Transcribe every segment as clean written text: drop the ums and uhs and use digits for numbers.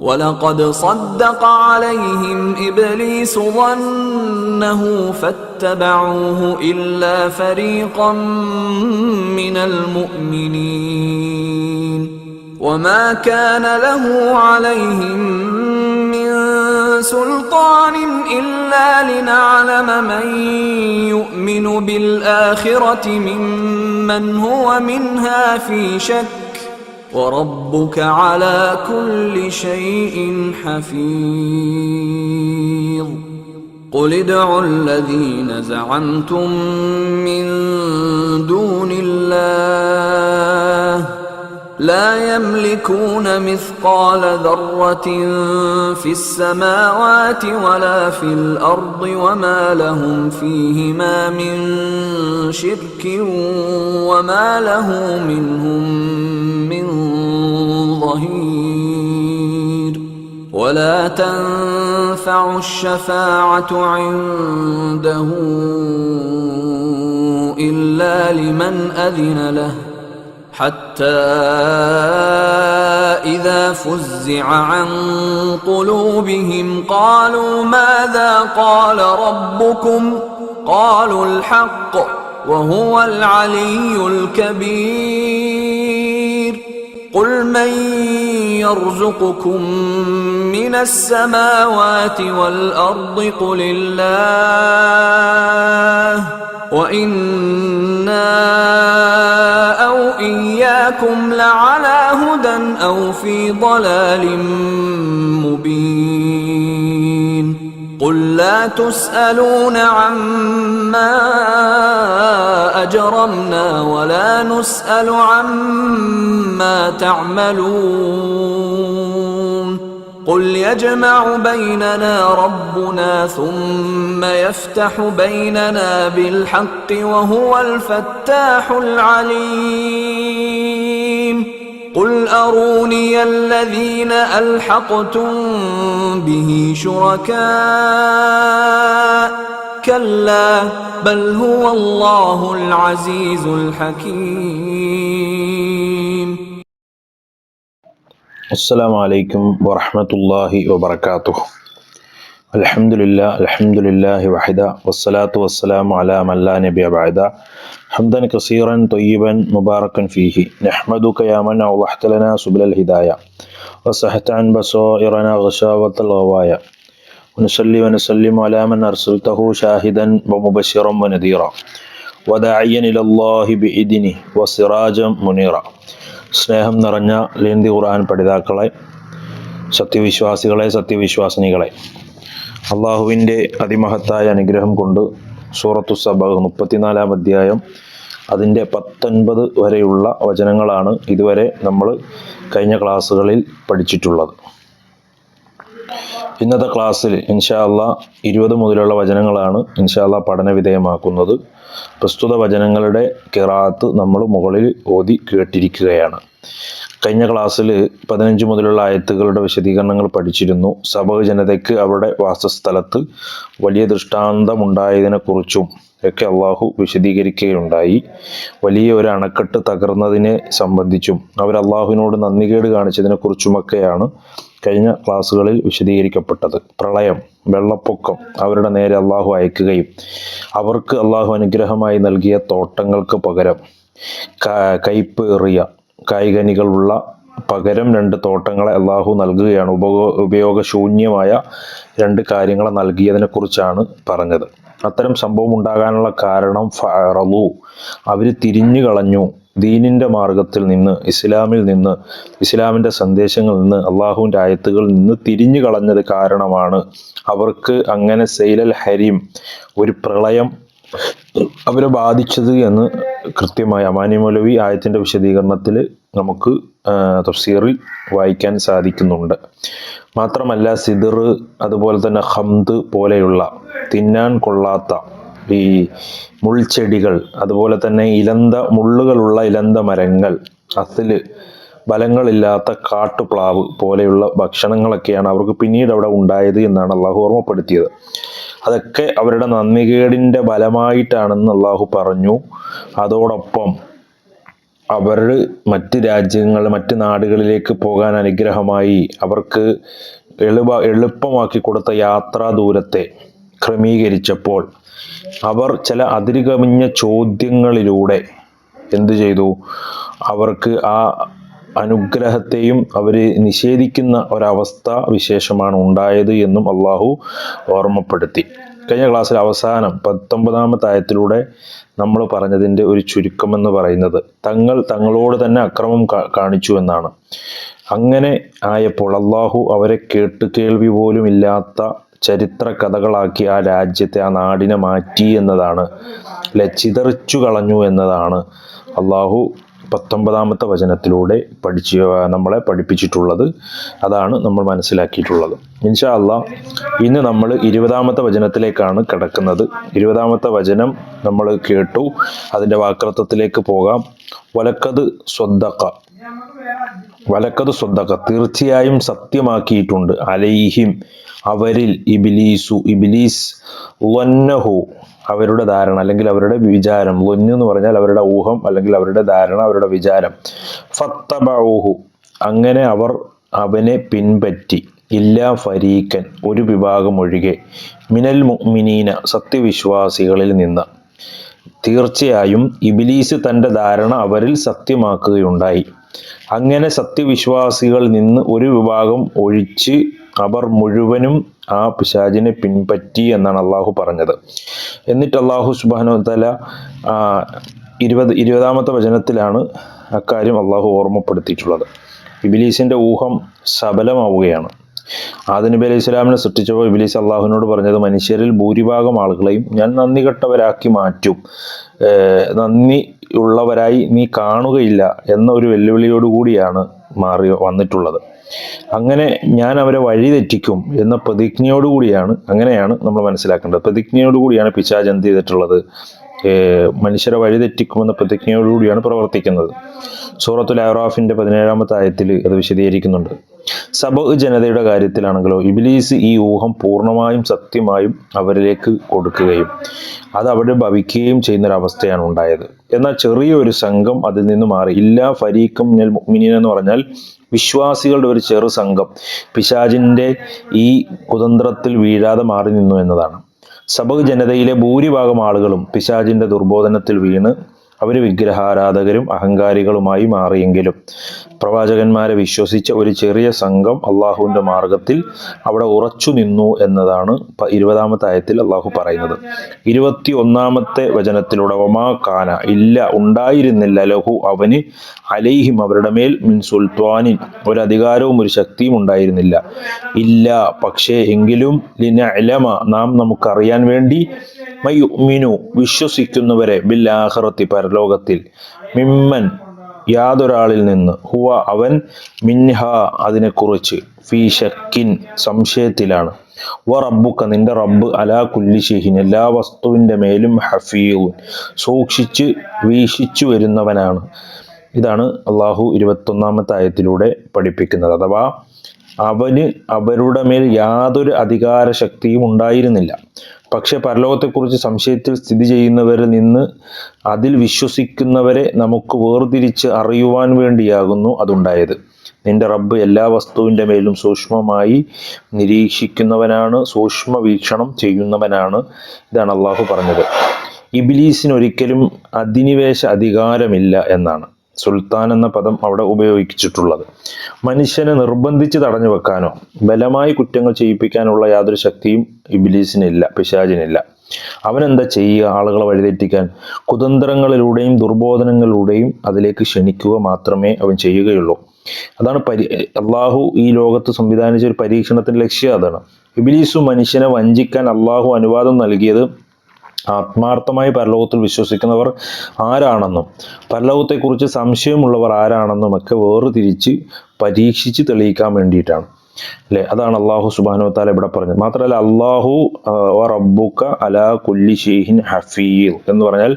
ولقد صدق عليهم إبليس ظنه فاتبعوه إلا فريقا من المؤمنين وما كان له عليهم من سلطان إلا لنعلم من يؤمن بالآخرة ممن هو منها في شك وربك على كل شيء حفيظ قل ادعوا الذين زعمتم من دون الله لا يملكون مثقال ذرة في السماوات ولا في الأرض وما لهم فيهما من شرك وما له منهم من ظهير ولا تنفع الشفاعة عنده إلا لمن أذن له حتى إذا فزع عن قلوبهم قالوا ماذا قال ربكم قالوا الحق وهو العلي الكبير قل من يرزقكم من السماوات والأرض قل الله وإنا أو إياكم لعلى هدى أو في ضلال مبين قل لا تسألون عما أجرمنا ولا نسأل عما تعملون قل يجمع بيننا ربنا ثم يفتح بيننا بالحق وهو الفتاح العليم قل أروني الذين ألحقتم به شركاء كلا بل هو الله العزيز الحكيم. السلام عليكم ورحمة الله وبركاته. الحمد لله وحده والصلاة والسلام على من لا نبي بعده حمدا كثيرا طيبا مباركا فيه نحمدك يا من أوضحت لنا سبل الهداية وصحت عن بصائرنا غشاوة الغوايا ونصلي ونسلم على من أرسلته شاهدا ومبشرا ونذيرا وداعيا إلى الله بإذنه وسراجا منيرا. സ്നേഹം നിറഞ്ഞ ലേന്തി ഖുർആൻ പഠിതാക്കളെ, സത്യവിശ്വാസികളെ, സത്യവിശ്വാസിനികളെ, അള്ളാഹുവിൻ്റെ അതിമഹത്തായ അനുഗ്രഹം കൊണ്ട് സൂറത്തു സബ 34-ാം അധ്യായം അതിൻ്റെ 19 വരെയുള്ള വചനങ്ങളാണ് ഇതുവരെ നമ്മൾ കഴിഞ്ഞ ക്ലാസ്സുകളിൽ പഠിച്ചിട്ടുള്ളത്. ഇന്നത്തെ ക്ലാസ്സിൽ ഇൻഷാ അല്ലാഹ് 20 മുതലുള്ള വചനങ്ങളാണ് ഇൻഷാ അല്ലാഹ് പഠന വിധേയമാക്കുന്നത്. പ്രസ്തുത വചനങ്ങളുടെ ഖിറാഅത്ത് നമ്മൾ മുകളിൽ ഓതി കേട്ടിരിക്കുകയാണ്. കഴിഞ്ഞ ക്ലാസ്സിൽ 15 മുതലുള്ള ആയത്തുകളുടെ വിശദീകരണങ്ങൾ പഠിച്ചിരുന്നു. സബഅ ജനതയ്ക്ക് അവരുടെ വാസസ്ഥലത്ത് വലിയ ദൃഷ്ടാന്തമുണ്ടായതിനെക്കുറിച്ചും ഒക്കെ അള്ളാഹു വിശദീകരിക്കുകയുണ്ടായി. വലിയ ഒരു അണക്കെട്ട് തകർന്നതിനെ സംബന്ധിച്ചും അവർ അള്ളാഹുവിനോട് നന്ദികേട് കാണിച്ചതിനെക്കുറിച്ചുമൊക്കെയാണ് കഴിഞ്ഞ ക്ലാസ്സുകളിൽ വിശദീകരിക്കപ്പെട്ടത്. പ്രളയം, വെള്ളപ്പൊക്കം അവരുടെ നേരെ അള്ളാഹു അയക്കുകയും അവർക്ക് അള്ളാഹു അനുഗ്രഹമായി നൽകിയ തോട്ടങ്ങൾക്ക് പകരം കയ്പ് ഏറിയ കായ്കനികളുള്ള പകരം 2 തോട്ടങ്ങളെ അള്ളാഹു നൽകുകയാണ്. ഉപയോഗശൂന്യമായ 2 കാര്യങ്ങളെ നൽകിയതിനെക്കുറിച്ചാണ് പറഞ്ഞത്. അത്തരം സംഭവം ഉണ്ടാകാനുള്ള കാരണം ഫഅറളു, അവർ തിരിഞ്ഞു കളഞ്ഞു ദീനിൻ്റെ മാർഗത്തിൽ നിന്ന്, ഇസ്ലാമിൽ നിന്ന്, ഇസ്ലാമിൻ്റെ സന്ദേശങ്ങളിൽ നിന്ന്, അള്ളാഹുവിൻ്റെ ആയത്തുകളിൽ നിന്ന് തിരിഞ്ഞു കളഞ്ഞത് കാരണമാണ് അവർക്ക് അങ്ങനെ സൈലൽ ഹരീം, ഒരു പ്രളയം അവരെ ബാധിച്ചത് എന്ന് കൃത്യമായി അമാനി മൗലവി ആയത്തിൻ്റെ വിശദീകരണത്തിൽ നമുക്ക് തഫ്സീറിൽ വായിക്കാൻ സാധിക്കുന്നുണ്ട്. മാത്രമല്ല സിദർ, അതുപോലെ തന്നെ ഹംദ് പോലെയുള്ള തിന്നാൻ കൊള്ളാത്ത ഈ മുൾച്ചെടികൾ, അതുപോലെ തന്നെ മുള്ളുകളുള്ള ഇലന്ത മരങ്ങൾ, അസില്, ഫലങ്ങളില്ലാത്ത കാട്ടുപ്ലാവ് പോലെയുള്ള ഭക്ഷണങ്ങളൊക്കെയാണ് അവർക്ക് പിന്നീട് അവിടെ ഉണ്ടായത് എന്നാണ് അള്ളാഹു ഓർമ്മപ്പെടുത്തിയത്. അതൊക്കെ അവരുടെ നന്ദികേടിൻ്റെ ഫലമായിട്ടാണെന്ന് അള്ളാഹു പറഞ്ഞു. അതോടൊപ്പം അവർ മറ്റ് മറ്റ് നാടുകളിലേക്ക് പോകാൻ അനുഗ്രഹമായി അവർക്ക് എളുപ്പമാക്കി കൊടുത്ത യാത്രാ ദൂരത്തെ ക്രമീകരിച്ചപ്പോൾ അവർ ചില അതിരുകവിഞ്ഞ ചോദ്യങ്ങളിലൂടെ എന്തു ചെയ്തു? അവർക്ക് ആ അനുഗ്രഹത്തെയും അവർ നിഷേധിക്കുന്ന ഒരവസ്ഥ വിശേഷമാണ് ഉണ്ടായത് എന്നും അള്ളാഹു ഓർമ്മപ്പെടുത്തി. കഴിഞ്ഞ ക്ലാസ്സിൽ അവസാനം 19-ാമത്തെ ആയത്തിലൂടെ നമ്മൾ പറഞ്ഞതിൻ്റെ ഒരു ചുരുക്കമെന്ന് പറയുന്നത് തങ്ങളോട് തന്നെ അക്രമം കാണിച്ചു എന്നാണ്. അങ്ങനെ ആയപ്പോൾ അള്ളാഹു അവരെ കേൾവി പോലും ഇല്ലാത്ത ചരിത്ര കഥകളാക്കി ആ രാജ്യത്തെ, ആ നാടിനെ മാറ്റി എന്നതാണ്, ചിതറിച്ചു കളഞ്ഞു എന്നതാണ് അള്ളാഹു 19-ാമത്തെ വചനത്തിലൂടെ നമ്മളെ പഠിപ്പിച്ചിട്ടുള്ളത്. അതാണ് നമ്മൾ മനസ്സിലാക്കിയിട്ടുള്ളത്. ഇൻഷാ അള്ളാഹ് ഇന്ന് നമ്മൾ 20-ാമത്തെ വചനത്തിലേക്കാണ് കിടക്കുന്നത്. 20-ാമത്തെ വചനം നമ്മൾ കേട്ടു. അതിൻ്റെ വാക്രത്വത്തിലേക്ക് പോകാം. വലക്കത് സ്വദ്ദഖ തീർച്ചയായും സത്യമാക്കിയിട്ടുണ്ട്, അലൈഹിം അവരിൽ, ഇബ്ലീസ് വന്നഹു അവരുടെ ധാരണ അല്ലെങ്കിൽ അവരുടെ വിചാരം, ലൊന്ന് എന്ന് പറഞ്ഞാൽ അവരുടെ ഊഹം അല്ലെങ്കിൽ അവരുടെ ധാരണ, അവരുടെ വിചാരം. ഫത്തബഊഹു അങ്ങനെ അവർ അവനെ പിൻപറ്റി, ഇല്ലാ ഫരീഖൻ ഒരു വിഭാഗം ഒഴികെ, മിനൽ മുഅ്മിനീന സത്യവിശ്വാസികളിൽ നിന്ന്. തീർച്ചയായും ഇബ്ലീസ് തൻ്റെ ധാരണ അവരിൽ സത്യമാക്കുകയുണ്ടായി. അങ്ങനെ സത്യവിശ്വാസികളിൽ നിന്ന് ഒരു വിഭാഗം ഒഴിച്ച് അവർ മുഴുവനും ആ പിശാചിനെ പിൻപറ്റി എന്നാണ് അള്ളാഹു പറഞ്ഞത്. എന്നിട്ട് അള്ളാഹു സുബ്ഹാനഹു വ തആല 20-ാമത്തെ വചനത്തിലാണ് അക്കാര്യം അള്ളാഹു ഓർമ്മപ്പെടുത്തിയിട്ടുള്ളത്. ഇബ്ലീസിന്റെ ഊഹം സഫലമാവുകയാണ്. ആദം നബി അലൈഹി സ്വലാമിനെ സൃഷ്ടിച്ചപ്പോൾ ഇബ്ലീസ് അള്ളാഹുവിനോട് പറഞ്ഞത്, മനുഷ്യരിൽ ഭൂരിഭാഗം ആളുകളെയും ഞാൻ നന്ദി കെട്ടവരാക്കി മാറ്റും, നന്ദി ഉള്ളവരായി നീ കാണുകയില്ല എന്ന ഒരു വെല്ലുവിളിയോടുകൂടിയാണ് വന്നിട്ടുള്ളത്. അങ്ങനെ ഞാൻ അവരെ വഴിതെറ്റിക്കും എന്ന പ്രതിജ്ഞയോടുകൂടിയാണ്, അങ്ങനെയാണ് നമ്മൾ മനസ്സിലാക്കേണ്ടത്. പ്രതിജ്ഞയോടുകൂടിയാണ് പിശാച് എന്ത് ചെയ്തിട്ടുള്ളത്? മനുഷ്യരെ വഴിതെറ്റിക്കുമെന്ന പ്രതിജ്ഞയോടുകൂടിയാണ് പ്രവർത്തിക്കുന്നത്. സൂറത്തുൽ അറാഫിന്റെ 17-ാമത്തെ ആയത്തിൽ അത് വിശദീകരിക്കുന്നുണ്ട്. സബഅ് ജനതയുടെ കാര്യത്തിലാണെങ്കിലോ ഇബ്ലീസ് ഈ ഊഹം പൂർണ്ണമായും സത്യമായും അവരിലേക്ക് കൊടുക്കുകയും അത് അവിടെ ഭവിക്കുകയും ചെയ്യുന്നൊരവസ്ഥയാണ് ഉണ്ടായത്. എന്നാൽ ചെറിയൊരു സംഘം അതിൽ നിന്ന് മാറി. ഇല്ലാ ഫരീഖും മിനൽ മുഅ്മിനീൻ എന്ന് പറഞ്ഞാൽ വിശ്വാസികളുടെ ഒരു ചെറു സംഘം പിശാചിന്റെ ഈ കുതന്ത്രത്തിൽ വീഴാതെ മാറി നിന്നു എന്നതാണ്. സബഅ് ജനതയിലെ ഭൂരിഭാഗം ആളുകളും പിശാചിന്റെ ദുർബോധനത്തിൽ വീണ് അവർ വിഗ്രഹാരാധകരും അഹങ്കാരികളുമായി മാറിയെങ്കിലും പ്രവാചകന്മാരെ വിശ്വസിച്ച ഒരു ചെറിയ സംഘം അള്ളാഹുവിൻ്റെ മാർഗത്തിൽ അവിടെ ഉറച്ചു നിന്നു എന്നതാണ് 20-ാമത്തെ ആയത്തിൽ അള്ളാഹു പറയുന്നത്. 21-ാമത്തെ വചനത്തിലൂടെ വമാ കാന ഇല്ല ഉണ്ടായിരുന്നില്ല ലഹു അവന് അലൈഹിം അവരുടെ മേൽ മിൻ സുൽത്താനിൻ ഒരു അധികാരവും ഒരു ശക്തിയും ഉണ്ടായിരുന്നില്ല. ഇല്ല പക്ഷേ എങ്കിലും ലിനഅലമ നാം നമുക്കറിയാൻ വേണ്ടി മയുഅ്മിനു വിശ്വസിക്കുന്നവരെ ബിൽ ആഖിറത്തി പരലോകത്തിൽ മിമ്മൻ യാതൊരാളിൽ നിന്ന് ഹുവ അവൻ മിൻഹ അതിനെക്കുറിച്ച് ഫീ ശക്കിൻ സംശയത്തിലാണ്. വ റബ്ബുക നിന്റെ റബ്ബ് അലാ കുല്ലി ഷൈഇൻ എല്ലാ വസ്തുവിൻ്റെ മേലും ഹഫീദുൻ സൂക്ഷിച്ച് വീക്ഷിച്ചു വരുന്നവനാണ്. ഇതാണ് അള്ളാഹു 21-ാമത്തെ ആയത്തിലൂടെ പഠിപ്പിക്കുന്നത്. അഥവാ അവന് അവരുടെ മേൽ യാതൊരു അധികാര ശക്തിയും ഉണ്ടായിരുന്നില്ല. പക്ഷെ പരലോകത്തെക്കുറിച്ച് സംശയത്തിൽ സ്ഥിതി ചെയ്യുന്നവരിൽ നിന്ന് അതിൽ വിശ്വസിക്കുന്നവരെ നമുക്ക് വേർതിരിച്ച് അറിയുവാൻ വേണ്ടിയാകുന്നു അതുണ്ടായത്. നിന്റെ റബ്ബ് എല്ലാ വസ്തുവിൻ്റെ മേലും സൂക്ഷ്മമായി നിരീക്ഷിക്കുന്നവനാണ്, സൂക്ഷ്മ വീക്ഷണം ചെയ്യുന്നവനാണ്. ഇതാണ് അള്ളാഹു പറഞ്ഞത്. ഇബ്ലീസിനൊരിക്കലും അധിനിവേശ അധികാരമില്ല എന്നാണ് സുൽത്താൻ എന്ന പദം അവിടെ ഉപയോഗിച്ചിട്ടുള്ളത്. മനുഷ്യനെ നിർബന്ധിച്ച് തടഞ്ഞു വെക്കാനോ ബലമായി കുറ്റങ്ങൾ ചെയ്യിപ്പിക്കാനുള്ള യാതൊരു ശക്തിയും ഇബ്ലീസിനില്ല, പിശാചിനില്ല. അവനെന്താ ചെയ്യുക? ആളുകളെ വഴിതെറ്റിക്കാൻ കുതന്ത്രങ്ങളിലൂടെയും ദുർബോധനങ്ങളിലൂടെയും അതിലേക്ക് ക്ഷണിക്കുക മാത്രമേ അവൻ ചെയ്യുകയുള്ളൂ. അതാണ് അള്ളാഹു ഈ ലോകത്ത് സംവിധാനിച്ച ഒരു പരീക്ഷണത്തിന്റെ ലക്ഷ്യം അതാണ്. ഇബ്ലീസു മനുഷ്യനെ വഞ്ചിക്കാൻ അള്ളാഹു അനുവാദം നൽകിയത് ആത്മാർത്ഥമായി പരലോകത്തിൽ വിശ്വസിക്കുന്നവർ ആരാണെന്നും പരലോകത്തെക്കുറിച്ച് സംശയമുള്ളവർ ആരാണെന്നും ഒക്കെ വേർതിരിച്ച് പരീക്ഷിച്ച് തെളിയിക്കാൻ വേണ്ടിയിട്ടാണ് അല്ലേ. അതാണ് അള്ളാഹു സുബ്ഹാനഹു വ തആല ഇവിടെ പറഞ്ഞത്. മാത്രമല്ല അള്ളാഹു വ റബ്ബുക അലാ കുല്ലി ഷൈഇൻ ഹഫീദ് എന്ന് പറഞ്ഞാൽ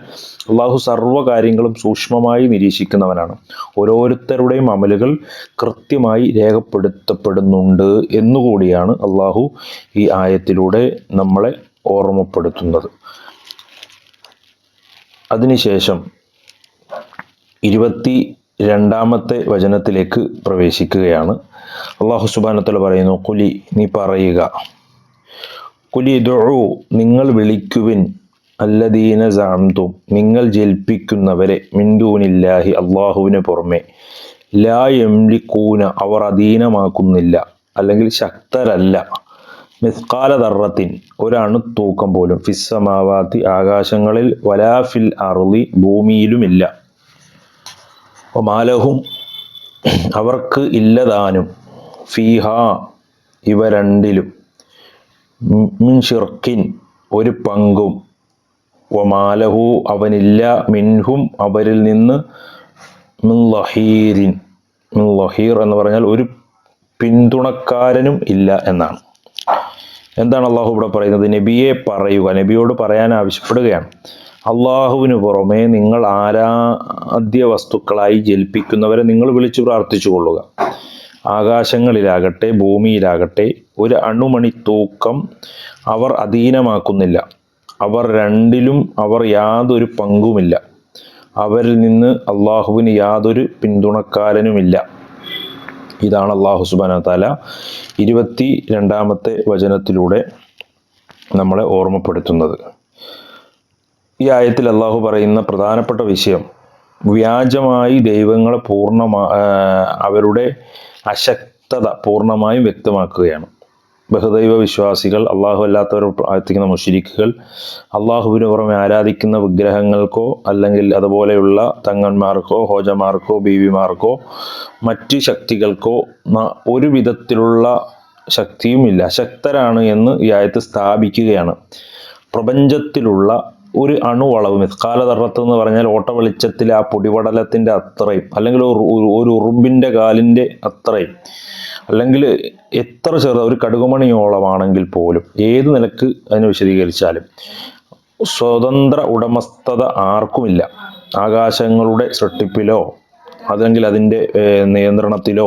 അള്ളാഹു സർവ്വ കാര്യങ്ങളും സൂക്ഷ്മമായി നിരീക്ഷിക്കുന്നവനാണ്. ഓരോരുത്തരുടെയും അമലുകൾ കൃത്യമായി രേഖപ്പെടുത്തപ്പെടുന്നുണ്ട് എന്നുകൂടിയാണ് അള്ളാഹു ഈ ആയത്തിലൂടെ നമ്മളെ ഓർമ്മപ്പെടുത്തുന്നത്. അതിനുശേഷം 22-ാമത്തെ വചനത്തിലേക്ക് പ്രവേശിക്കുകയാണ്. അല്ലാഹു സുബ്ഹാനഹു വ തആല പറയുന്നു, ഖുലി, നീ പറയുക, ഖുലി ദുഉ, നിങ്ങൾ വിളിക്കുവിൻ, അല്ലദീന സഅംതും, നിങ്ങൾ ജൽപ്പിക്കുന്നവരെ, മിൻ ദൂനില്ലാഹി, അല്ലാഹുവിന് പുറമെ, ലാ യംലികൂന, അവർ അധീനമാക്കുന്നില്ല, അല്ലെങ്കിൽ ശക്തരല്ല, മിസ്കാല ദർറത്തിൻ, ഒരണു തൂക്കം പോലും, ഫിസ്സമാവാത്തി, ആകാശങ്ങളിൽ, വലാ ഫിൽ അർളി, ഭൂമിയിലുമില്ല, വമാലഹും, അവർക്ക് ഇല്ലതാനും, ഫീഹാ, ഇവ രണ്ടിലും, മിൻ ഷിർക്കിൻ, ഒരു പങ്കും, വമാലഹു, അവനില്ല, മിൻഹും, അവരിൽ നിന്ന്, മിൻ ലഹീറിൻ, മിൻ ലഹീർ എന്ന് പറഞ്ഞാൽ ഒരു പിന്തുണക്കാരനും ഇല്ല എന്നാണ്. എന്താണ് അള്ളാഹു ഇവിടെ പറയുന്നത്? നബിയെ പറയുക, നബിയോട് പറയാൻ ആവശ്യപ്പെടുകയാണ്. അള്ളാഹുവിന് പുറമെ നിങ്ങൾ ആരാധ്യ വസ്തുക്കളായി ജൽപ്പിക്കുന്നവരെ നിങ്ങൾ വിളിച്ചു പ്രാർത്ഥിച്ചു കൊള്ളുക. ആകാശങ്ങളിലാകട്ടെ ഭൂമിയിലാകട്ടെ ഒരു അണുമണി തൂക്കം അവർ അധീനമാക്കുന്നില്ല, അവർ രണ്ടിലും അവർ യാതൊരു പങ്കുമില്ല, അവരിൽ നിന്ന് അള്ളാഹുവിന് യാതൊരു പിന്തുണക്കാരനുമില്ല. ഇതാണ് അല്ലാഹു സുബ്ഹാനഹു വ തആല 22-ാമത്തെ വചനത്തിലൂടെ നമ്മളെ ഓർമ്മപ്പെടുത്തുന്നത്. ഈ ആയത്തിൽ അല്ലാഹു പറയുന്ന പ്രധാനപ്പെട്ട വിഷയം, വ്യാജമായി ദൈവങ്ങളെ അവരുടെ അശക്തത പൂർണ്ണമായും വ്യക്തമാക്കുകയാണ്. ബഹുദൈവ വിശ്വാസികൾ, അള്ളാഹു അല്ലാത്തവർ പ്രാർത്ഥിക്കുന്ന മുശ്രിക്കുകൾ, അള്ളാഹുവിന് പുറമെ ആരാധിക്കുന്ന വിഗ്രഹങ്ങൾക്കോ അല്ലെങ്കിൽ അതുപോലെയുള്ള തങ്ങന്മാർക്കോ ഹോജമാർക്കോ ബീവിമാർക്കോ മറ്റ് ശക്തികൾക്കോ ഒരു വിധത്തിലുള്ള ശക്തിയുമില്ല, അശക്തരാണ് എന്ന് ഈ ആയത്ത് സ്ഥാപിക്കുകയാണ്. പ്രപഞ്ചത്തിലുള്ള ഒരു അണുവളവ്, മിസ്കാല ദർറത്ത് എന്ന് പറഞ്ഞാൽ ഓട്ട വെളിച്ചത്തിലെ ആ പൊടിപടലത്തിൻ്റെ അത്രയും, അല്ലെങ്കിൽ ഒരു ഉറുമ്പിൻ്റെ കാലിൻ്റെ അത്രയും, അല്ലെങ്കിൽ എത്ര ചെറുത് ഒരു കടുകുമണിയോളമാണെങ്കിൽ പോലും, ഏത് നിലക്ക് അതിനെ വിശദീകരിച്ചാലും സ്വതന്ത്ര ഉടമസ്ഥത ആർക്കുമില്ല. ആകാശങ്ങളുടെ സൃഷ്ടിപ്പിലോ അല്ലെങ്കിൽ അതിൻ്റെ നിയന്ത്രണത്തിലോ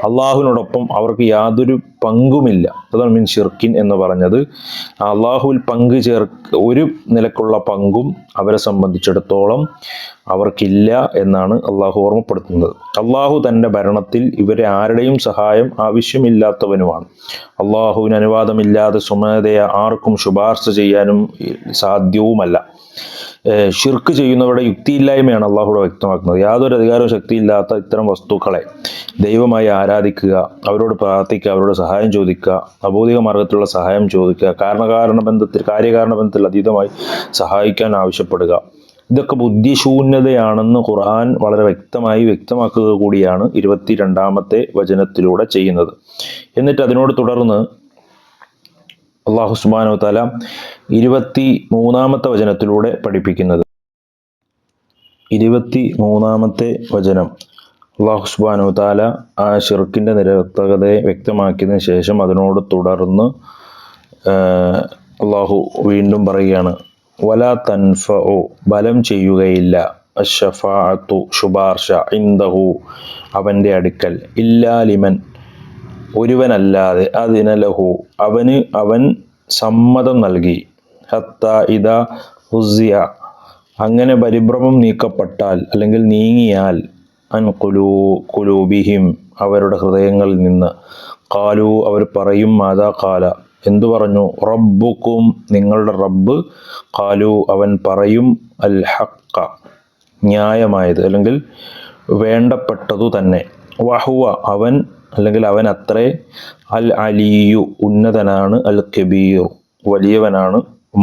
അള്ളാഹുവിനോടൊപ്പം അവർക്ക് യാതൊരു പങ്കുമില്ല. അതാണ് മിൻ ഷിർക്കിൻ എന്ന് പറഞ്ഞത്. അള്ളാഹുവിൽ ഒരു നിലക്കുള്ള പങ്കും അവരെ സംബന്ധിച്ചിടത്തോളം അവർക്കില്ല എന്നാണ് അള്ളാഹു ഓർമ്മപ്പെടുത്തുന്നത്. അള്ളാഹു തൻ്റെ ഭരണത്തിൽ ഇവരെ ആരുടെയും സഹായം ആവശ്യമില്ലാത്തവനുമാണ്. അള്ളാഹുവിന് അനുവാദമില്ലാതെ സ്വമേധയാ ആർക്കും ശുപാർശ ചെയ്യാനും സാധ്യവുമല്ല. ഷിർക്ക് ചെയ്യുന്നവരുടെ യുക്തിയില്ലായ്മയാണ് അള്ളാഹുവിടെ വ്യക്തമാക്കുന്നത്. യാതൊരു അധികാരവും ശക്തിയില്ലാത്ത ഇത്തരം വസ്തുക്കളെ ദൈവമായി ആരാധിക്കുക, അവരോട് പ്രാർത്ഥിക്കുക, അവരോട് സഹായം ചോദിക്കുക, അബോധിക മാർഗത്തിലുള്ള സഹായം ചോദിക്കുക, കാര്യകാരണ ബന്ധത്തിൽ അതീതമായി സഹായിക്കാൻ ആവശ്യപ്പെടുക, ഇതൊക്കെ ബുദ്ധിശൂന്യതയാണെന്ന് ഖുർആൻ വളരെ വ്യക്തമാക്കുക കൂടിയാണ് 22-ാമത്തെ വചനത്തിലൂടെ ചെയ്യുന്നത്. എന്നിട്ട് അതിനോട് തുടർന്ന് അല്ലാഹു സുബ്ഹാനഹു വ തആല 23-ാമത്തെ വചനത്തിലൂടെ പഠിപ്പിക്കുന്നത്, 23-ാമത്തെ വചനം അല്ലാഹു സുബ്ഹാനഹു വ തആല ആ ശിർക്കിൻ്റെ നിരർത്ഥകതയെ വ്യക്തമാക്കിയതിനു ശേഷം അതിനോട് തുടർന്ന് അല്ലാഹു വീണ്ടും പറയുകയാണ്, വലാ തൻഫഉ, ബലം ചെയ്യുകയില്ല, അശ്ശഫാഅത്തു, ശുപാർശ, ഇൻദഹു, അവൻ്റെ അടുക്കൽ, ഇല്ലാ ലിമൻ, ഒരുവനല്ലാതെ, അദിന ലഹു, അവൻ സമ്മതം നൽകി, ഹത്താ ഇദാ ഹുസിയ, അങ്ങനെ പരിഭ്രമം നീക്കപ്പെട്ടാൽ അല്ലെങ്കിൽ നീങ്ങിയാൽ, അൻ ഖുലൂബിഹിം, അവരുടെ ഹൃദയങ്ങളിൽ നിന്ന്, ഖാലു, അവർ പറയും, മാദാ ഖാല, എന്തു പറഞ്ഞു, റബ്ബുക്കും, നിങ്ങളുടെ റബ്ബ്, ഖാലു, അവൻ പറയും, അൽ ഹഖ, ന്യായമായത് അല്ലെങ്കിൽ വേണ്ടപ്പെട്ടതു തന്നെ, വഹുവ, അവൻ അല്ലെങ്കിൽ അവൻ അത്രേ, അൽ അലിയു, ഉന്നതനാണ്, അൽ കബീർ, വലിയവനാണ്,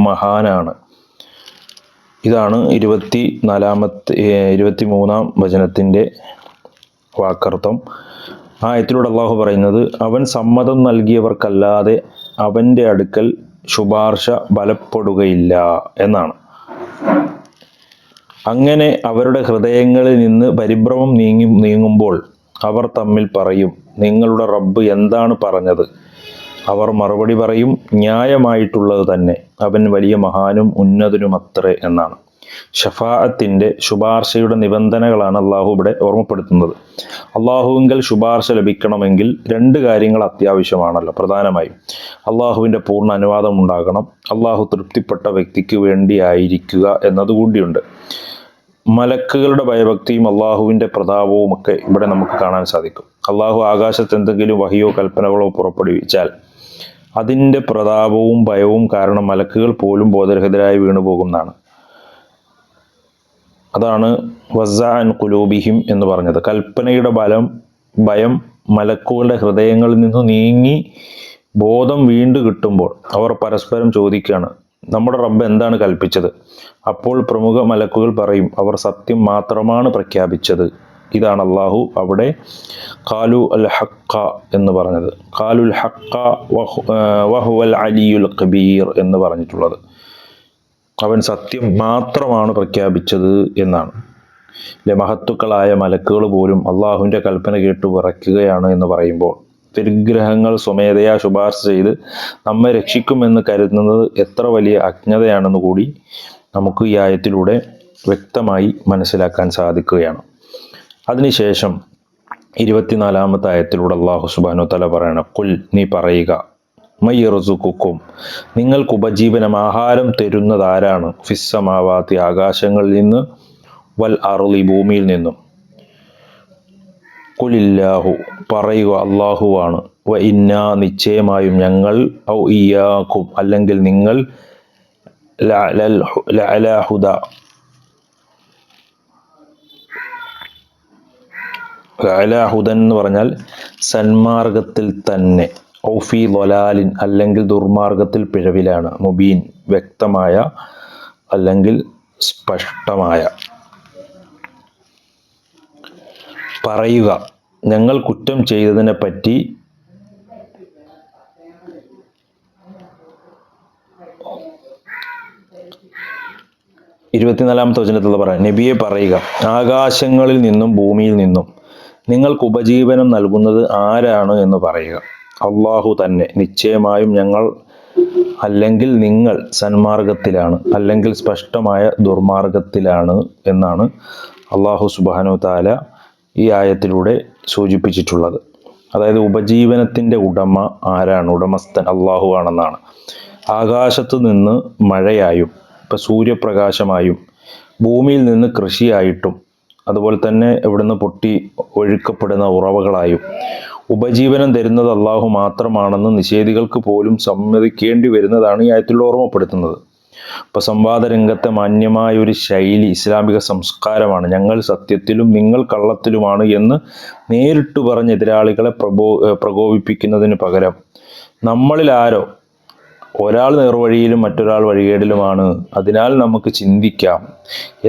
മഹാനാണ്. ഇതാണ് 23-ാം വചനത്തിൻ്റെ വാക്കർത്ഥം. ആ ആയത്തിലൂടെ അല്ലാഹു പറയുന്നത്, അവൻ സമ്മതം നൽകിയവർക്കല്ലാതെ അവൻ്റെ അടുക്കൽ ശുപാർശ ബലപ്പെടുകയില്ല എന്നാണ്. അങ്ങനെ അവരുടെ ഹൃദയങ്ങളിൽ നിന്ന് പരിഭ്രമം നീങ്ങുമ്പോൾ അവർ തമ്മിൽ പറയും, നിങ്ങളുടെ റബ്ബ് എന്താണ് പറഞ്ഞത്? അവർ മറുപടി പറയും, ന്യായമായിട്ടുള്ളത് തന്നെ, അവൻ വലിയ മഹാനും ഉന്നതനുമത്രേ എന്നാണ്. ഷഫാഅത്തിൻ്റെ, ശുപാർശയുടെ നിബന്ധനകളാണ് അള്ളാഹു ഇവിടെ ഓർമ്മപ്പെടുത്തുന്നത്. അള്ളാഹുവിങ്കൽ ശുപാർശ ലഭിക്കണമെങ്കിൽ 2 കാര്യങ്ങൾ അത്യാവശ്യമാണല്ലോ. പ്രധാനമായും അള്ളാഹുവിൻ്റെ പൂർണ്ണ അനുവാദം ഉണ്ടാകണം, അള്ളാഹു തൃപ്തിപ്പെട്ട വ്യക്തിക്ക് വേണ്ടിയായിരിക്കുക എന്നതുകൂടിയുണ്ട്. മലക്കുകളുടെ ഭയഭക്തിയും അള്ളാഹുവിൻ്റെ പ്രതാപവും ഒക്കെ ഇവിടെ നമുക്ക് കാണാൻ സാധിക്കും. അള്ളാഹു ആകാശത്ത് എന്തെങ്കിലും വഹിയോ കൽപ്പനകളോ പുറപ്പെടുവിച്ചാൽ അതിൻ്റെ പ്രതാപവും ഭയവും കാരണം മലക്കുകൾ പോലും ബോധരഹിതരായി വീണു പോകുന്നതാണ്. അതാണ് വസ്സാഅൻ ഖുലൂബിഹിം എന്ന് പറഞ്ഞത്. കൽപ്പനയുടെ ഭയം മലക്കുകളുടെ ഹൃദയങ്ങളിൽ നിന്ന് നീങ്ങി ബോധം വീണ്ടും കിട്ടുമ്പോൾ അവർ പരസ്പരം ചോദിക്കുകയാണ്, നമ്മുടെ റബ്ബ് എന്താണ് കൽപ്പിച്ചത്? അപ്പോൾ പ്രമുഖ മലക്കുകൾ പറയും, അവർ സത്യം മാത്രമാണ് പ്രഖ്യാപിച്ചത്. ഇതാണ് അള്ളാഹു അവിടെ ഖാലു അൽ ഹഖ എന്ന് പറഞ്ഞത്. ഖാലുൽ ഹഖ വഹുവൽ അലിയുൽ കബീർ എന്ന് പറഞ്ഞിട്ടുള്ളത്. അവൻ സത്യം മാത്രമാണ് പ്രഖ്യാപിച്ചത് എന്നാണ്. മഹത്തുക്കളായ മലക്കുകൾ പോലും അള്ളാഹുവിൻ്റെ കൽപ്പന കേട്ട് വിറയ്ക്കുകയാണ് എന്ന് പറയുമ്പോൾ പരിഗ്രഹങ്ങൾ സ്വമേധയാ ശുപാർശ ചെയ്ത് നമ്മെ രക്ഷിക്കുമെന്ന് കരുതുന്നത് എത്ര വലിയ അജ്ഞതയാണെന്ന് കൂടി നമുക്ക് ഈ ആയത്തിലൂടെ വ്യക്തമായി മനസ്സിലാക്കാൻ സാധിക്കുകയാണ്. അതിനുശേഷം 24-ാമത്തെ ആയത്തിലൂടെ അള്ളാഹു സുബ്ഹാനഹു വ തആല പറയണം, ഖുൽ നീ പറയുക, മയ്യർസുഖുക്കും നിങ്ങൾക്ക് ഉപജീവനം ആഹാരം തരുന്നത് ആരാണ്? ഫിസ്സമാവാത്തി ആകാശങ്ങളിൽ നിന്ന്, വൽ അർളി ഭൂമിയിൽ നിന്നും. ഖുലില്ലാഹു പറയുക അള്ളാഹുവാണ്, വ ഇന്നാ നിശ്ചയമായും ഞങ്ങൾ, ഔ ഇയ്യാക്കും അല്ലെങ്കിൽ നിങ്ങൾ, ലഅലാ ഹുദ ഹുദൻ എന്ന് പറഞ്ഞാൽ സന്മാർഗത്തിൽ തന്നെ, ഔഫി ളലാലിൻ അല്ലെങ്കിൽ ദുർമാർഗത്തിൽ പിഴവിലാണ്, മുബീൻ വ്യക്തമായ അല്ലെങ്കിൽ സ്പഷ്ടമായ. പറയുക ഞങ്ങൾ കുറ്റം ചെയ്തതിനെ പറ്റി ഇരുപത്തിനാലാമത്തെ വചനത്തിൽ പറയാം, നബിയെ പറയുക ആകാശങ്ങളിൽ നിന്നും ഭൂമിയിൽ നിന്നും നിങ്ങൾക്ക് ഉപജീവനം നൽകുന്നത് ആരാണ് എന്ന് പറയുക. അള്ളാഹു തന്നെ. നിശ്ചയമായും ഞങ്ങൾ അല്ലെങ്കിൽ നിങ്ങൾ സന്മാർഗത്തിലാണ് അല്ലെങ്കിൽ സ്പഷ്ടമായ ദുർമാർഗത്തിലാണ് എന്നാണ് അള്ളാഹു സുബ്ഹാനഹു വ തആല ഈ ആയത്തിലൂടെ സൂചിപ്പിച്ചിട്ടുള്ളത്. അതായത് ഉപജീവനത്തിൻ്റെ ഉടമ ആരാണ്? ഉടമസ്ഥൻ അള്ളാഹു ആണെന്നാണ്. ആകാശത്ത് നിന്ന് മഴയായും ഇപ്പം സൂര്യപ്രകാശമായും ഭൂമിയിൽ നിന്ന് കൃഷിയായിട്ടും അതുപോലെ തന്നെ ഇവിടുന്ന് പൊട്ടി ഒഴുക്കപ്പെടുന്ന ഉറവകളായും ഉപജീവനം തരുന്നത് അള്ളാഹു മാത്രമാണെന്ന് നിഷേധികൾക്ക് പോലും സമ്മതിക്കേണ്ടി വരുന്നതാണ് ഈ ആയത്തിൽ ഓർമ്മപ്പെടുത്തുന്നത്. ഇപ്പം സംവാദ രംഗത്തെ മാന്യമായ ഒരു ശൈലി ഇസ്ലാമിക സംസ്കാരമാണ്. ഞങ്ങൾ സത്യത്തിലും നിങ്ങൾ കള്ളത്തിലുമാണ് എന്ന് നേരിട്ട് പറഞ്ഞ് എതിരാളികളെ പ്രകോപിപ്പിക്കുന്നതിന് പകരം നമ്മളിൽ ആരോ ഒരാൾ നേർവഴിയിലും മറ്റൊരാൾ വഴികേടിലുമാണ്, അതിനാൽ നമുക്ക് ചിന്തിക്കാം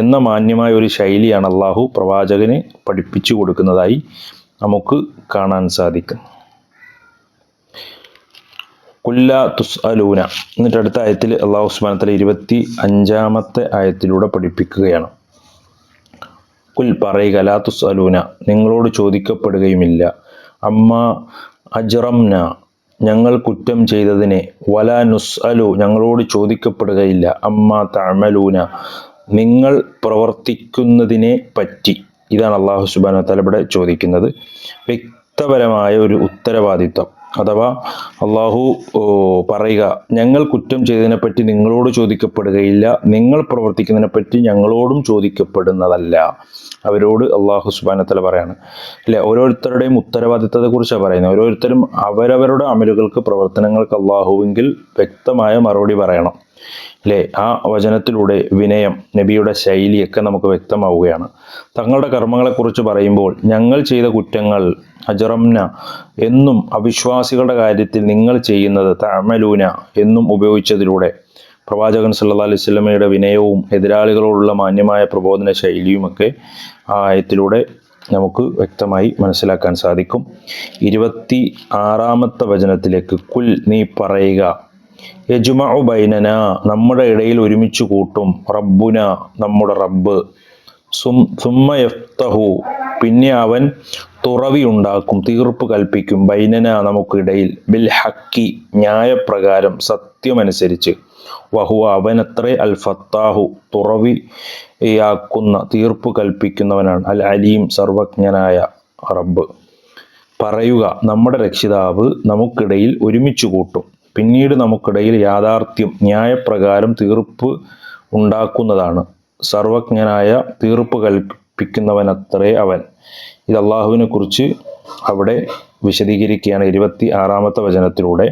എന്ന മാന്യമായ ഒരു ശൈലിയാണ് അള്ളാഹു പ്രവാചകന് പഠിപ്പിച്ചു കൊടുക്കുന്നതായി നമുക്ക് കാണാൻ സാധിക്കും. കുല്ല തുസ്അലൂന എന്നിട്ട് അടുത്ത ആയത്തിൽ അള്ളാഹു സുബ്ഹാനഹു വ തആല 25-ാമത്തെ ആയത്തിലൂടെ പഠിപ്പിക്കുകയാണ്. കുൽ പറയുക, ലാ തുസ്അലൂന നിങ്ങളോട് ചോദിക്കപ്പെടുകയുമില്ല, അമ്മ അജ്റംന ഞങ്ങൾ കുറ്റം ചെയ്തതിനെ, വലാ നുസ്അലു ഞങ്ങളോട് ചോദിക്കപ്പെടുകയില്ല, അമ്മ തഅമലൂന നിങ്ങൾ പ്രവർത്തിക്കുന്നതിനെ പറ്റി. ഇതാണ് അള്ളാഹു സുബ്ഹാനഹു വ തആല ഇവിടെ ചോദിക്കുന്നത്. വ്യക്തപരമായ ഒരു ഉത്തരവാദിത്വം. അഥവാ അള്ളാഹു പറയുക ഞങ്ങൾ കുറ്റം ചെയ്തതിനെപ്പറ്റി നിങ്ങളോട് ചോദിക്കപ്പെടുകയില്ല, നിങ്ങൾ പ്രവർത്തിക്കുന്നതിനെപ്പറ്റി ഞങ്ങളോടും ചോദിക്കപ്പെടുന്നതല്ല. അവരോട് അള്ളാഹു സുബ്ഹാനഹു വ തആല പറയാണ് അല്ലെ, ഓരോരുത്തരുടെയും ഉത്തരവാദിത്തത്തെക്കുറിച്ചാണ് പറയുന്നത്. ഓരോരുത്തരും അവരവരുടെ അമലുകൾക്ക് പ്രവർത്തനങ്ങൾക്ക് അള്ളാഹുവെങ്കിൽ വ്യക്തമായ മറുപടി പറയണം അല്ലേ. ആ വചനത്തിലൂടെ വിനയം, നബിയുടെ ശൈലിയൊക്കെ നമുക്ക് വ്യക്തമാവുകയാണ്. തങ്ങളുടെ കർമ്മങ്ങളെക്കുറിച്ച് പറയുമ്പോൾ ഞങ്ങൾ ചെയ്ത കുറ്റങ്ങൾ, അജറംന എന്നും അവിശ്വാസികളുടെ കാര്യത്തിൽ നിങ്ങൾ ചെയ്യുന്നത്, തഅമലൂന എന്നും ഉപയോഗിച്ചതിലൂടെ പ്രവാചകൻ സല്ലല്ലാഹു അലൈഹി വസല്ലമയുടെ വിനയവും എതിരാളികളോടുള്ള മാന്യമായ പ്രബോധന ശൈലിയുമൊക്കെ ആ ആയത്തിലൂടെ നമുക്ക് വ്യക്തമായി മനസ്സിലാക്കാൻ സാധിക്കും. 26-ാമത്തെ വചനത്തിലേക്ക്, കുൽ നീ പറയുക, യജ്മഉ ബൈനന നമ്മുടെ ഇടയിൽ ഒരുമിച്ച് കൂട്ടും, റബ്ബുന നമ്മുടെ റബ്ബ്, സുമ്മ യഫ്തഹു പിന്നെ അവൻ തുറവി ഉണ്ടാക്കും, തീർപ്പ് കൽപ്പിക്കും, ബൈനന നമുക്കിടയിൽ, ബിൽ ഹക്കി ന്യായപ്രകാരം സത്യമനുസരിച്ച്, വഹുവ അവനത്രേ അൽ ഫത്താഹു തുറവിയാക്കുന്ന തീർപ്പ് കൽപ്പിക്കുന്നവനാണ്, അൽ അലീം സർവജ്ഞനായ റബ്ബ്. പറയുക നമ്മുടെ രക്ഷിതാവ് നമുക്കിടയിൽ ഒരുമിച്ച് കൂട്ടും, പിന്നീട് നമുക്കിടയിൽ യാഥാർത്ഥ്യം ന്യായപ്രകാരം തീർപ്പ് ഉണ്ടാക്കുന്നതാണ്. സർവജ്ഞനായ തീർപ്പ് കൽപ്പിക്കുന്നവനത്രേ അവൻ. ഇത് അള്ളാഹുവിനെ കുറിച്ച് അവിടെ വിശദീകരിക്കുകയാണ് 26-ാമത്തെ വചനത്തിലൂടെ.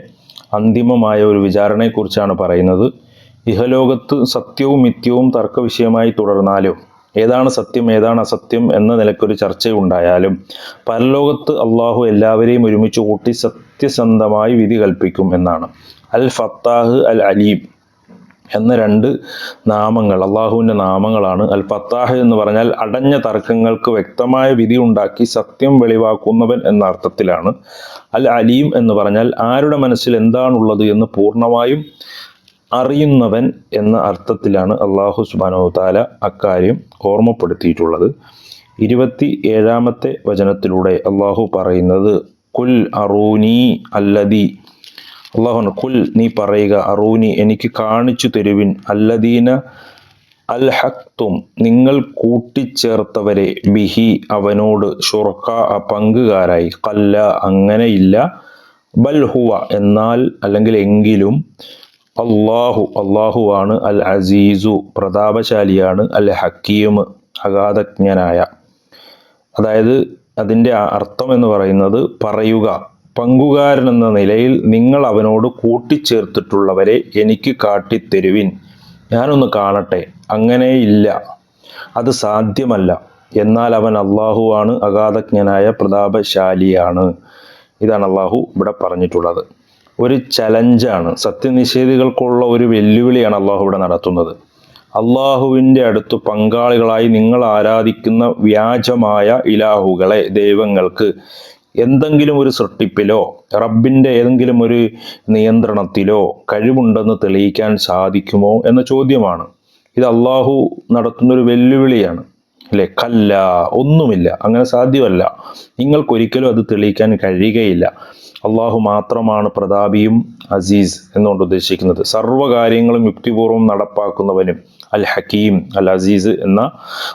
അന്തിമമായ ഒരു വിചാരണയെക്കുറിച്ചാണ് പറയുന്നത്. ഇഹലോകത്ത് സത്യവും മിഥ്യവും തർക്ക വിഷയമായി തുടർന്നാലും, ഏതാണ് സത്യം ഏതാണ് അസത്യം എന്ന നിലക്കൊരു ചർച്ചയുണ്ടായാലും, പരലോകത്ത് അള്ളാഹു എല്ലാവരെയും ഒരുമിച്ച് കൂട്ടി സത്യസന്ധമായി വിധി കൽപ്പിക്കും എന്നാണ്. അൽ ഫത്താഹ്, അൽ അലീം എന്ന 2 നാമങ്ങൾ അള്ളാഹുവിൻ്റെ നാമങ്ങളാണ്. അൽ ഫത്താഹ് എന്ന് പറഞ്ഞാൽ അടഞ്ഞ തർക്കങ്ങൾക്ക് വ്യക്തമായ വിധി ഉണ്ടാക്കി സത്യം വെളിവാക്കുന്നവൻ എന്ന അർത്ഥത്തിലാണ്. അൽ അലീം എന്ന് പറഞ്ഞാൽ ആരുടെ മനസ്സിൽ എന്താണുള്ളത് എന്ന് പൂർണ്ണമായും അറിയുന്നവൻ എന്ന അർത്ഥത്തിലാണ് അള്ളാഹു സുബ്ഹാനഹു വ തആല അക്കാര്യം ഓർമ്മപ്പെടുത്തിയിട്ടുള്ളത്. 27-ാമത്തെ വചനത്തിലൂടെ അള്ളാഹു പറയുന്നത് കുൽ അറൂനി അല്ലദീ, അള്ളാഹു കുൽ നീ പറയുക, അറൂനി എനിക്ക് കാണിച്ചു തരുവിൻ, അല്ലദീന അൽഹഖ്തും നിങ്ങൾ കൂട്ടിച്ചേർത്തവരെ, ബിഹി അവനോട്, ശുറക്കാ പങ്കുകാരായി, ഖല്ല അങ്ങനെയില്ല, ബൽ ഹുവ എന്നാൽ അല്ലെങ്കിൽ എങ്കിലും, അള്ളാഹുവാണ്, അൽ അസീസു പ്രതാപശാലിയാണ്, അൽ ഹക്കീം അഗാധജ്ഞനായ. അതായത് അതിൻ്റെ അർത്ഥം എന്ന് പറയുന്നത്, പറയുക പങ്കുകാരൻ എന്ന നിലയിൽ നിങ്ങൾ അവനോട് കൂട്ടിച്ചേർത്തിട്ടുള്ളവരെ എനിക്ക് കാട്ടിത്തരുവിൻ, ഞാനൊന്ന് കാണട്ടെ. അങ്ങനെയില്ല, അത് സാധ്യമല്ല, എന്നാൽ അവൻ അള്ളാഹുവാണ്, അഗാധജ്ഞനായ പ്രതാപശാലിയാണ്. ഇതാണ് അള്ളാഹു ഇവിടെ പറഞ്ഞിട്ടുള്ളത്. ഒരു ചലഞ്ചാണ്, സത്യനിഷേധികൾക്കുള്ള ഒരു വെല്ലുവിളിയാണ് അള്ളാഹു ഇവിടെ നടത്തുന്നത്. അള്ളാഹുവിൻ്റെ അടുത്ത് പങ്കാളികളായി നിങ്ങൾ ആരാധിക്കുന്ന വ്യാജമായ ഇലാഹുകളെ, ദൈവങ്ങൾക്ക് എന്തെങ്കിലും ഒരു സൃഷ്ടിപ്പിലോ റബ്ബിൻ്റെ ഏതെങ്കിലും ഒരു നിയന്ത്രണത്തിലോ കഴിവുണ്ടെന്ന് തെളിയിക്കാൻ സാധിക്കുമോ എന്ന ചോദ്യമാണ്. ഇത് അള്ളാഹു നടത്തുന്നൊരു വെല്ലുവിളിയാണ്, അല്ലേ? കല്ല, ഒന്നുമില്ല, അങ്ങനെ സാധ്യമല്ല, നിങ്ങൾക്കൊരിക്കലും അത് തെളിയിക്കാൻ കഴിയുകയില്ല. അള്ളാഹു മാത്രമാണ് പ്രതാപിയും അസീസ് എന്നുകൊണ്ട് ഉദ്ദേശിക്കുന്നത്. സർവ്വകാര്യങ്ങളും യുക്തിപൂർവ്വം നടപ്പാക്കുന്നവനും, അൽ ഹക്കീം, അൽ അസീസ് എന്ന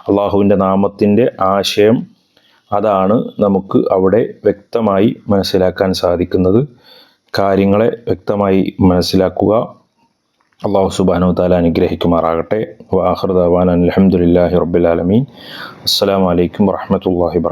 അള്ളാഹുവിൻ്റെ നാമത്തിൻ്റെ ആശയം അതാണ് നമുക്ക് അവിടെ വ്യക്തമായി മനസ്സിലാക്കാൻ സാധിക്കുന്നത്. കാര്യങ്ങളെ വ്യക്തമായി മനസ്സിലാക്കുക. അള്ളാഹു സുബ്ഹാനഹു വ തആല അനുഗ്രഹിക്കുമാറാകട്ടെ. വആഖിറു ദഅവാനാ അൽഹംദുലില്ലാഹി റബ്ബിൽ ആലമീൻ. അസ്സലാമു അലൈക്കും വറഹ്മത്തുള്ളാഹി വബറകാതുഹു.